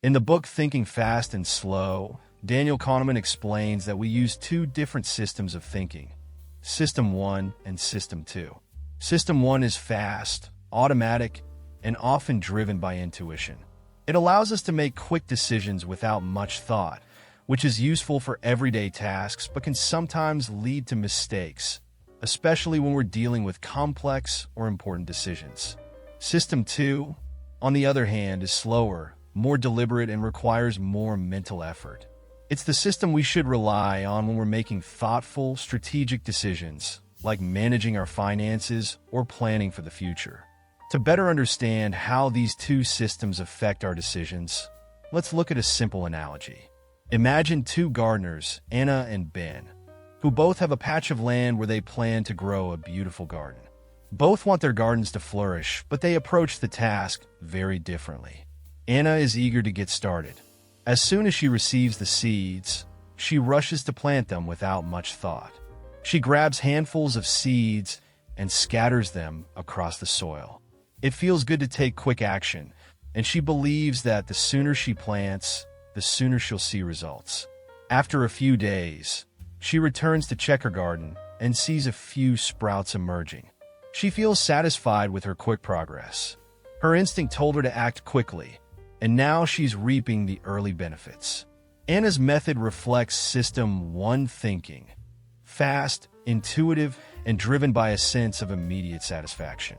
In the book Thinking Fast and Slow, Daniel Kahneman explains that we use two different systems of thinking, System 1 and System 2. System 1 is fast, automatic, and often driven by intuition. It allows us to make quick decisions without much thought, which is useful for everyday tasks but can sometimes lead to mistakes, especially when we're dealing with complex or important decisions. System 2, on the other hand, is slower, more deliberate, and requires more mental effort. It's the system we should rely on when we're making thoughtful, strategic decisions, like managing our finances or planning for the future. To better understand how these two systems affect our decisions, let's look at a simple analogy. Imagine two gardeners, Anna and Ben, who both have a patch of land where they plan to grow a beautiful garden. Both want their gardens to flourish, but they approach the task very differently. Anna is eager to get started. As soon as she receives the seeds, she rushes to plant them without much thought. She grabs handfuls of seeds and scatters them across the soil. It feels good to take quick action, and she believes that the sooner she plants, the sooner she'll see results. After a few days, she returns to check her garden and sees a few sprouts emerging. She feels satisfied with her quick progress. Her instinct told her to act quickly, and now she's reaping the early benefits. Anna's method reflects System 1 thinking, fast, intuitive, and driven by a sense of immediate satisfaction.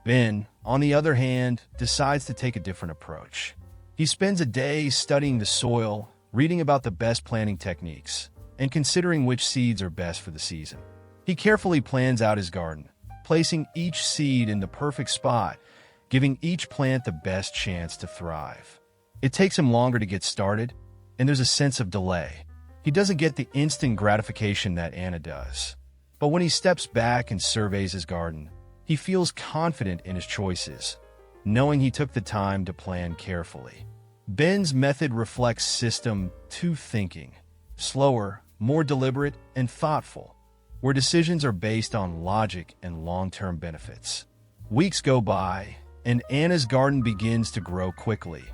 Ben, on the other hand, decides to take a different approach. He spends a day studying the soil, reading about the best planting techniques, and considering which seeds are best for the season. He carefully plans out his garden, placing each seed in the perfect spot, giving each plant the best chance to thrive. It takes him longer to get started, and there's a sense of delay. He doesn't get the instant gratification that Anna does. But when he steps back and surveys his garden, he feels confident in his choices, knowing he took the time to plan carefully. Ben's method reflects System 2 thinking, slower, more deliberate, and thoughtful, where decisions are based on logic and long-term benefits. Weeks go by, and Anna's garden begins to grow quickly,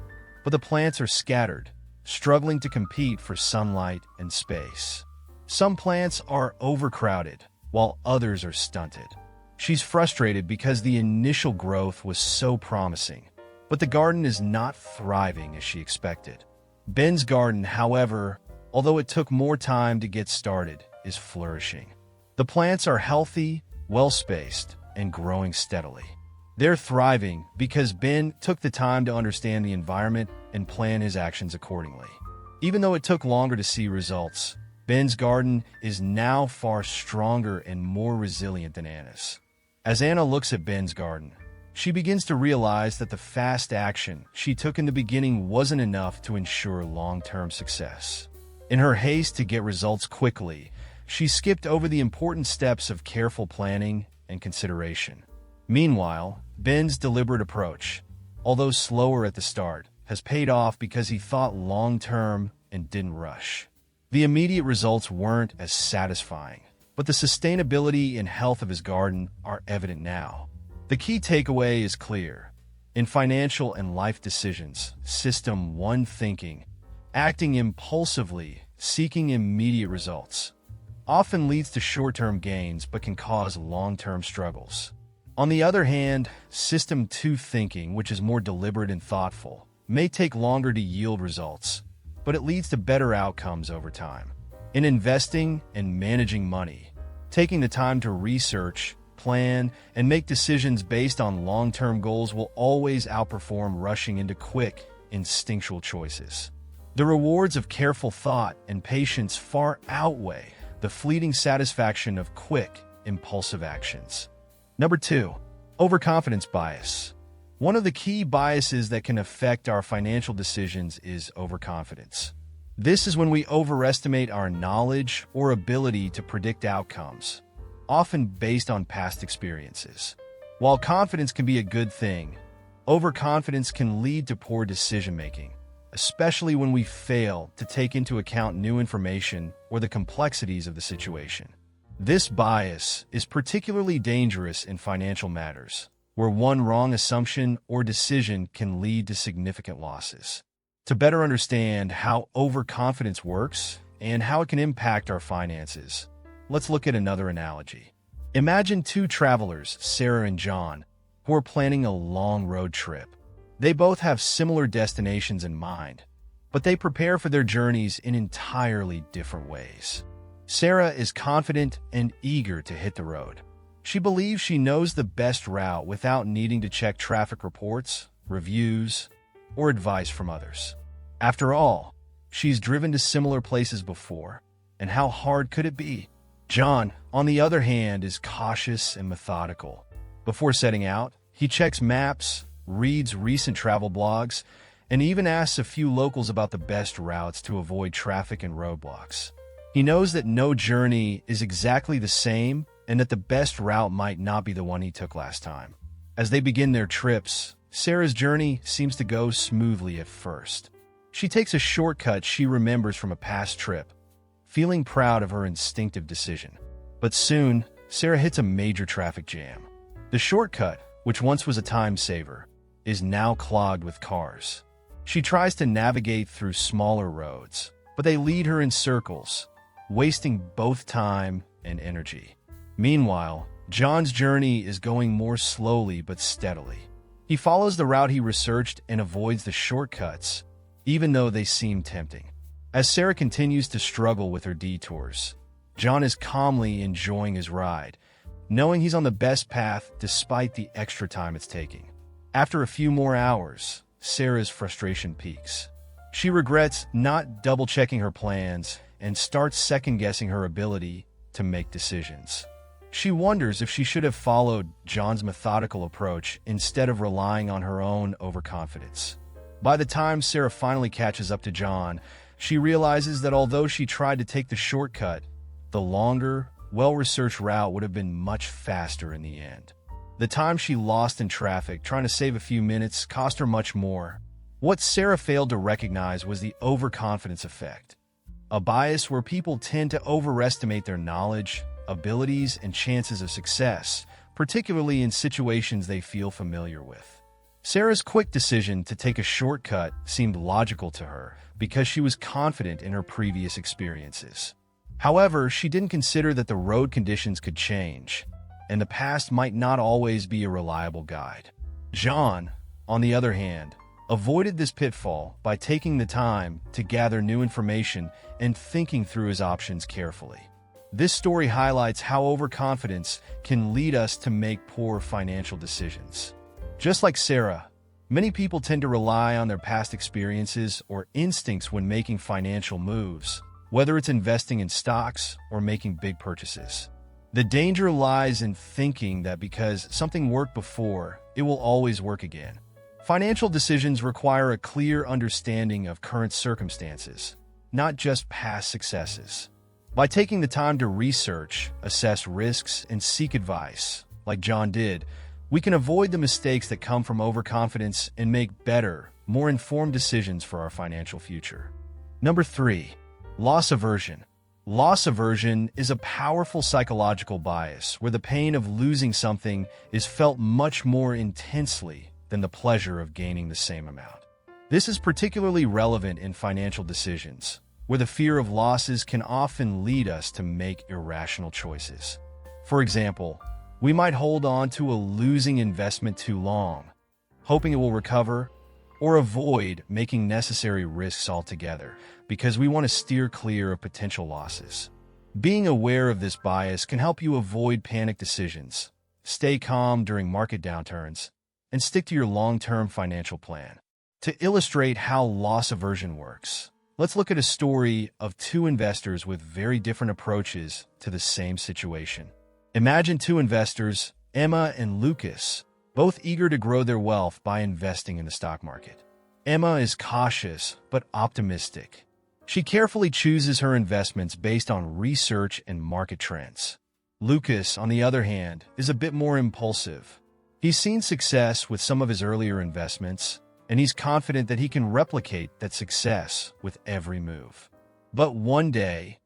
but the plants are scattered, struggling to compete for sunlight and space. Some plants are overcrowded, while others are stunted. She's frustrated because the initial growth was so promising, but the garden is not thriving as she expected. Ben's garden, however, although it took more time to get started, is flourishing. The plants are healthy, well-spaced, and growing steadily. They're thriving because Ben took the time to understand the environment and plan his actions accordingly. Even though it took longer to see results, Ben's garden is now far stronger and more resilient than Anna's. As Anna looks at Ben's garden, she begins to realize that the fast action she took in the beginning wasn't enough to ensure long-term success. In her haste to get results quickly, she skipped over the important steps of careful planning and consideration. Meanwhile, Ben's deliberate approach, although slower at the start, has paid off because he thought long-term and didn't rush. The immediate results weren't as satisfying, but the sustainability and health of his garden are evident now. The key takeaway is clear. In financial and life decisions, System 1 thinking, acting impulsively, seeking immediate results, often leads to short-term gains but can cause long-term struggles. On the other hand, System 2 thinking, which is more deliberate and thoughtful, may take longer to yield results, but it leads to better outcomes over time. In investing and managing money, taking the time to research, plan, and make decisions based on long-term goals will always outperform rushing into quick, instinctual choices. The rewards of careful thought and patience far outweigh the fleeting satisfaction of quick, impulsive actions. Number 2, overconfidence bias. One of the key biases that can affect our financial decisions is overconfidence. This is when we overestimate our knowledge or ability to predict outcomes, often based on past experiences. While confidence can be a good thing, overconfidence can lead to poor decision-making, especially when we fail to take into account new information or the complexities of the situation. This bias is particularly dangerous in financial matters, where one wrong assumption or decision can lead to significant losses. to better understand how overconfidence works and how it can impact our finances. Let's look at another analogy. Imagine two travelers, Sarah and John, who are planning a long road trip. They both have similar destinations in mind, but they prepare for their journeys in entirely different ways. Sarah is confident and eager to hit the road. She believes she knows the best route without needing to check traffic reports, reviews, or advice from others. After all, she's driven to similar places before, and how hard could it be? John, on the other hand, is cautious and methodical. Before setting out, he checks maps, reads recent travel blogs, and even asks a few locals about the best routes to avoid traffic and roadblocks. He knows that no journey is exactly the same and that the best route might not be the one he took last time. As they begin their trips, Sarah's journey seems to go smoothly at first. She takes a shortcut she remembers from a past trip, feeling proud of her instinctive decision. But soon, Sarah hits a major traffic jam. The shortcut, which once was a time saver, is now clogged with cars. She tries to navigate through smaller roads, but they lead her in circles, wasting both time and energy. Meanwhile, John's journey is going more slowly but steadily. He follows the route he researched and avoids the shortcuts, even though they seem tempting. As Sarah continues to struggle with her detours, John is calmly enjoying his ride, knowing he's on the best path despite the extra time it's taking. After a few more hours, Sarah's frustration peaks. She regrets not double-checking her plans and starts second-guessing her ability to make decisions. She wonders if she should have followed John's methodical approach instead of relying on her own overconfidence. By the time Sarah finally catches up to John, she realizes that although she tried to take the shortcut, the longer, well-researched route would have been much faster in the end. The time she lost in traffic trying to save a few minutes cost her much more. What Sarah failed to recognize was the overconfidence effect, a bias where people tend to overestimate their knowledge, abilities, and chances of success, particularly in situations they feel familiar with. Sarah's quick decision to take a shortcut seemed logical to her because she was confident in her previous experiences. However, she didn't consider that the road conditions could change, and the past might not always be a reliable guide. John, on the other hand, avoided this pitfall by taking the time to gather new information and thinking through his options carefully. This story highlights how overconfidence can lead us to make poor financial decisions. Just like Sarah, many people tend to rely on their past experiences or instincts when making financial moves, whether it's investing in stocks or making big purchases. The danger lies in thinking that because something worked before, it will always work again. Financial decisions require a clear understanding of current circumstances, not just past successes. By taking the time to research, assess risks, and seek advice, like John did, we can avoid the mistakes that come from overconfidence and make better, more informed decisions for our financial future. Number 3. Loss aversion. Loss aversion is a powerful psychological bias where the pain of losing something is felt much more intensely than the pleasure of gaining the same amount. This is particularly relevant in financial decisions, where the fear of losses can often lead us to make irrational choices. For example, we might hold on to a losing investment too long, hoping it will recover, or avoid making necessary risks altogether because we want to steer clear of potential losses. Being aware of this bias can help you avoid panic decisions, stay calm during market downturns, and stick to your long-term financial plan. To illustrate how loss aversion works, let's look at a story of two investors with very different approaches to the same situation. Imagine two investors, Emma and Lucas, both eager to grow their wealth by investing in the stock market. Emma is cautious but optimistic. She carefully chooses her investments based on research and market trends. Lucas, on the other hand, is a bit more impulsive. He's seen success with some of his earlier investments, and he's confident that he can replicate that success with every move. But one day,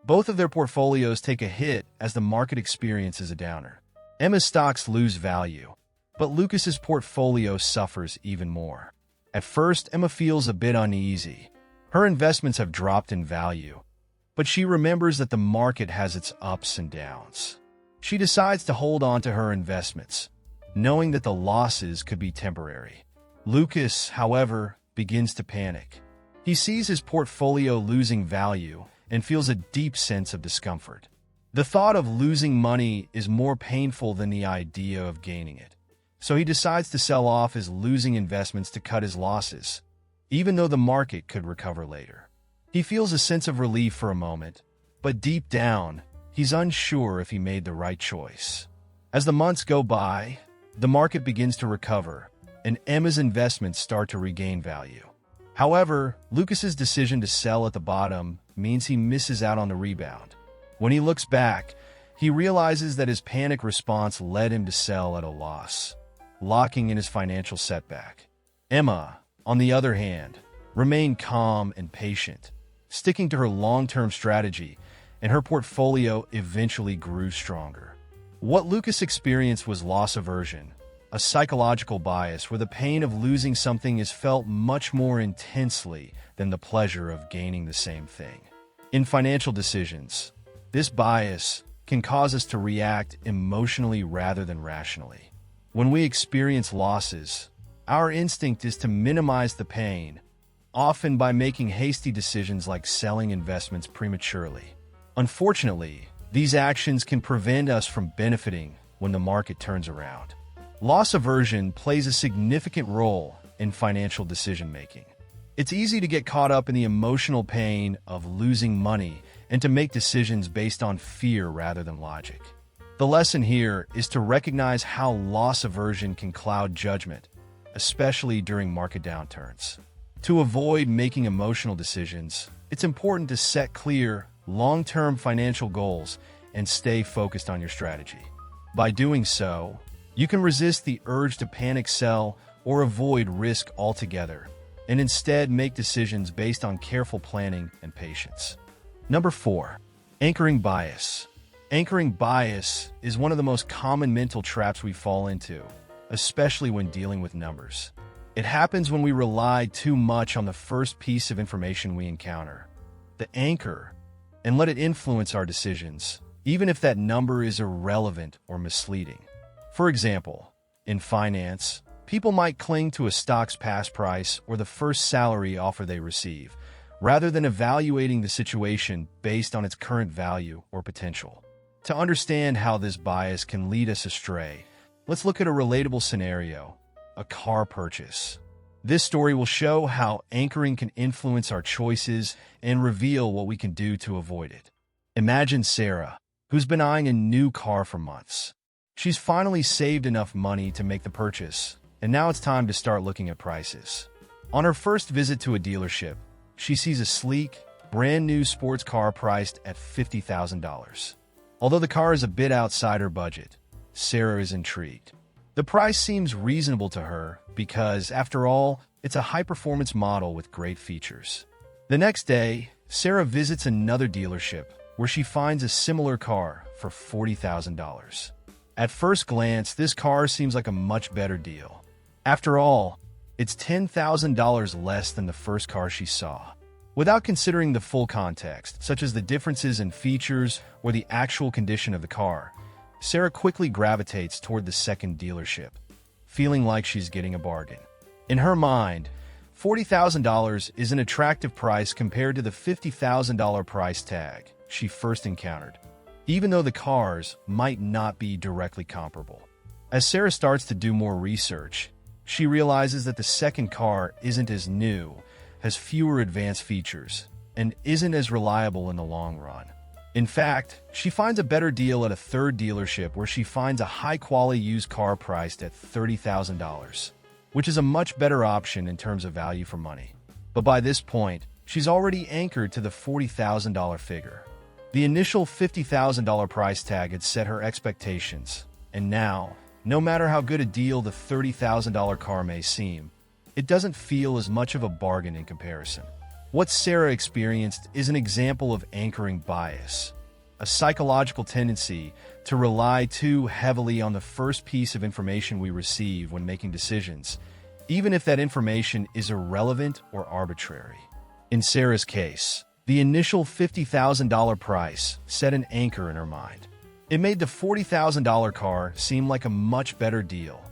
both of their portfolios take a hit as the market experiences a downer. Emma's stocks lose value, but Lucas's portfolio suffers even more. At first, Emma feels a bit uneasy. Her investments have dropped in value, but she remembers that the market has its ups and downs. She decides to hold on to her investments, knowing that the losses could be temporary. Lucas, however, begins to panic. He sees his portfolio losing value and feels a deep sense of discomfort. The thought of losing money is more painful than the idea of gaining it. So he decides to sell off his losing investments to cut his losses, even though the market could recover later. He feels a sense of relief for a moment, but deep down, he's unsure if he made the right choice. As the months go by, the market begins to recover, and Emma's investments start to regain value. However, Lucas's decision to sell at the bottom means he misses out on the rebound. When he looks back, he realizes that his panic response led him to sell at a loss, locking in his financial setback. Emma, on the other hand, remained calm and patient, sticking to her long-term strategy, and her portfolio eventually grew stronger. What Lucas experienced was loss aversion, a psychological bias where the pain of losing something is felt much more intensely than the pleasure of gaining the same thing. In financial decisions, this bias can cause us to react emotionally rather than rationally. When we experience losses, our instinct is to minimize the pain, often by making hasty decisions like selling investments prematurely. Unfortunately, these actions can prevent us from benefiting when the market turns around. Loss aversion plays a significant role in financial decision-making. It's easy to get caught up in the emotional pain of losing money and to make decisions based on fear rather than logic. The lesson here is to recognize how loss aversion can cloud judgment, especially during market downturns. To avoid making emotional decisions, it's important to set clear, long-term financial goals and stay focused on your strategy. By doing so, you can resist the urge to panic sell or avoid risk altogether, and instead make decisions based on careful planning and patience. Number 4. Anchoring bias. Anchoring bias is one of the most common mental traps we fall into, especially when dealing with numbers. It happens when we rely too much on the first piece of information we encounter, the anchor, and let it influence our decisions, even if that number is irrelevant or misleading. For example, in finance, people might cling to a stock's past price or the first salary offer they receive, rather than evaluating the situation based on its current value or potential. To understand how this bias can lead us astray, let's look at a relatable scenario, a car purchase. This story will show how anchoring can influence our choices and reveal what we can do to avoid it. Imagine Sarah, who's been eyeing a new car for months. She's finally saved enough money to make the purchase, and now it's time to start looking at prices. On her first visit to a dealership, she sees a sleek, brand new sports car priced at $50,000. Although the car is a bit outside her budget, Sarah is intrigued. The price seems reasonable to her because, after all, it's a high-performance model with great features. The next day, Sarah visits another dealership where she finds a similar car for $40,000. At first glance, this car seems like a much better deal. After all, it's $10,000 less than the first car she saw. Without considering the full context, such as the differences in features or the actual condition of the car, Sarah quickly gravitates toward the second dealership, feeling like she's getting a bargain. In her mind, $40,000 is an attractive price compared to the $50,000 price tag she first encountered, even though the cars might not be directly comparable. As Sarah starts to do more research, she realizes that the second car isn't as new, has fewer advanced features, and isn't as reliable in the long run. In fact, she finds a better deal at a third dealership where she finds a high-quality used car priced at $30,000, which is a much better option in terms of value for money. But by this point, she's already anchored to the $40,000 figure. The initial $50,000 price tag had set her expectations, and now, no matter how good a deal the $30,000 car may seem, it doesn't feel as much of a bargain in comparison. What Sarah experienced is an example of anchoring bias, a psychological tendency to rely too heavily on the first piece of information we receive when making decisions, even if that information is irrelevant or arbitrary. In Sarah's case, the initial $50,000 price set an anchor in her mind. It made the $40,000 car seem like a much better deal,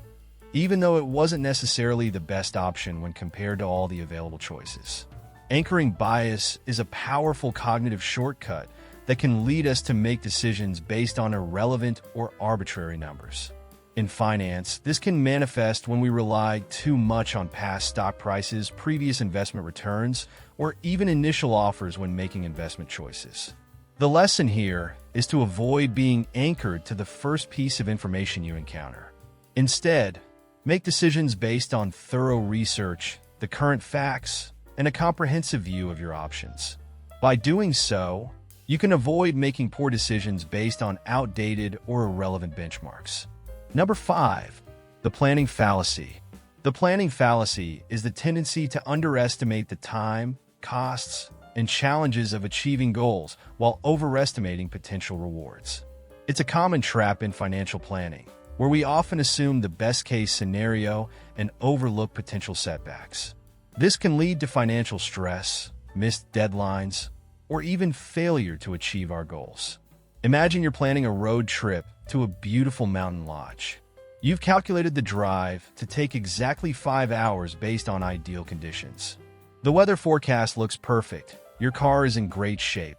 even though it wasn't necessarily the best option when compared to all the available choices. Anchoring bias is a powerful cognitive shortcut that can lead us to make decisions based on irrelevant or arbitrary numbers. In finance, this can manifest when we rely too much on past stock prices, previous investment returns, or even initial offers when making investment choices. The lesson here is to avoid being anchored to the first piece of information you encounter. Instead, make decisions based on thorough research, the current facts, and a comprehensive view of your options. By doing so, you can avoid making poor decisions based on outdated or irrelevant benchmarks. Number 5, the planning fallacy. The planning fallacy is the tendency to underestimate the time, costs, and challenges of achieving goals while overestimating potential rewards. It's a common trap in financial planning, where we often assume the best-case scenario and overlook potential setbacks. This can lead to financial stress, missed deadlines, or even failure to achieve our goals. Imagine you're planning a road trip to a beautiful mountain lodge. You've calculated the drive to take exactly 5 hours based on ideal conditions. The weather forecast looks perfect, your car is in great shape,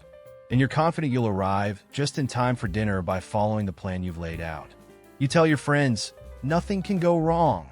and you're confident you'll arrive just in time for dinner by following the plan you've laid out. You tell your friends, nothing can go wrong.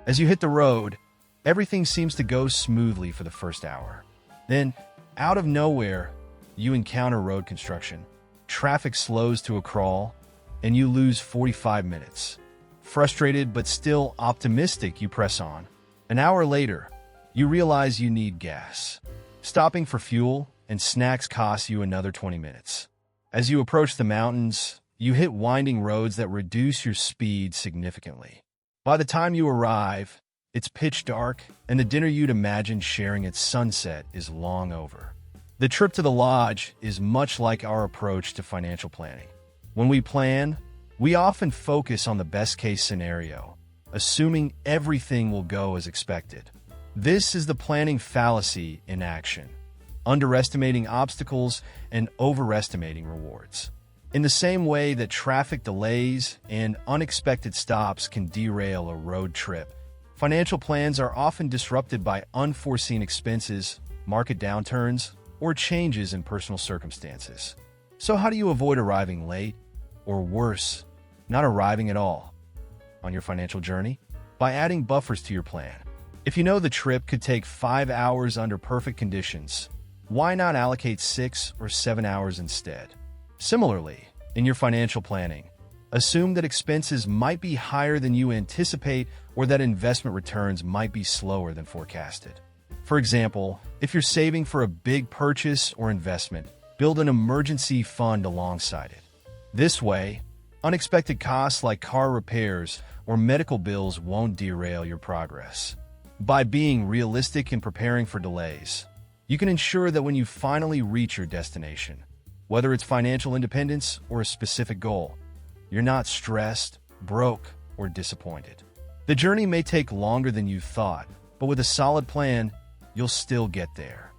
As you hit the road, everything seems to go smoothly for the first hour. Then, out of nowhere, you encounter road construction. Traffic slows to a crawl, and you lose 45 minutes. Frustrated but still optimistic, you press on. An hour later, you realize you need gas. Stopping for fuel and snacks costs you another 20 minutes. As you approach the mountains, you hit winding roads that reduce your speed significantly. By the time you arrive, it's pitch dark, and the dinner you'd imagined sharing at sunset is long over. The trip to the lodge is much like our approach to financial planning. When we plan, we often focus on the best-case scenario, assuming everything will go as expected. This is the planning fallacy in action, underestimating obstacles and overestimating rewards. In the same way that traffic delays and unexpected stops can derail a road trip, financial plans are often disrupted by unforeseen expenses, market downturns, or changes in personal circumstances. So how do you avoid arriving late, or worse, not arriving at all, on your financial journey? By adding buffers to your plan. If you know the trip could take 5 hours under perfect conditions, why not allocate 6 or 7 hours instead? Similarly, in your financial planning, assume that expenses might be higher than you anticipate or that investment returns might be slower than forecasted. For example, if you're saving for a big purchase or investment, build an emergency fund alongside it. This way, unexpected costs like car repairs or medical bills won't derail your progress. By being realistic and preparing for delays, you can ensure that when you finally reach your destination, whether it's financial independence or a specific goal, you're not stressed, broke, or disappointed. The journey may take longer than you thought, but with a solid plan, you'll still get there.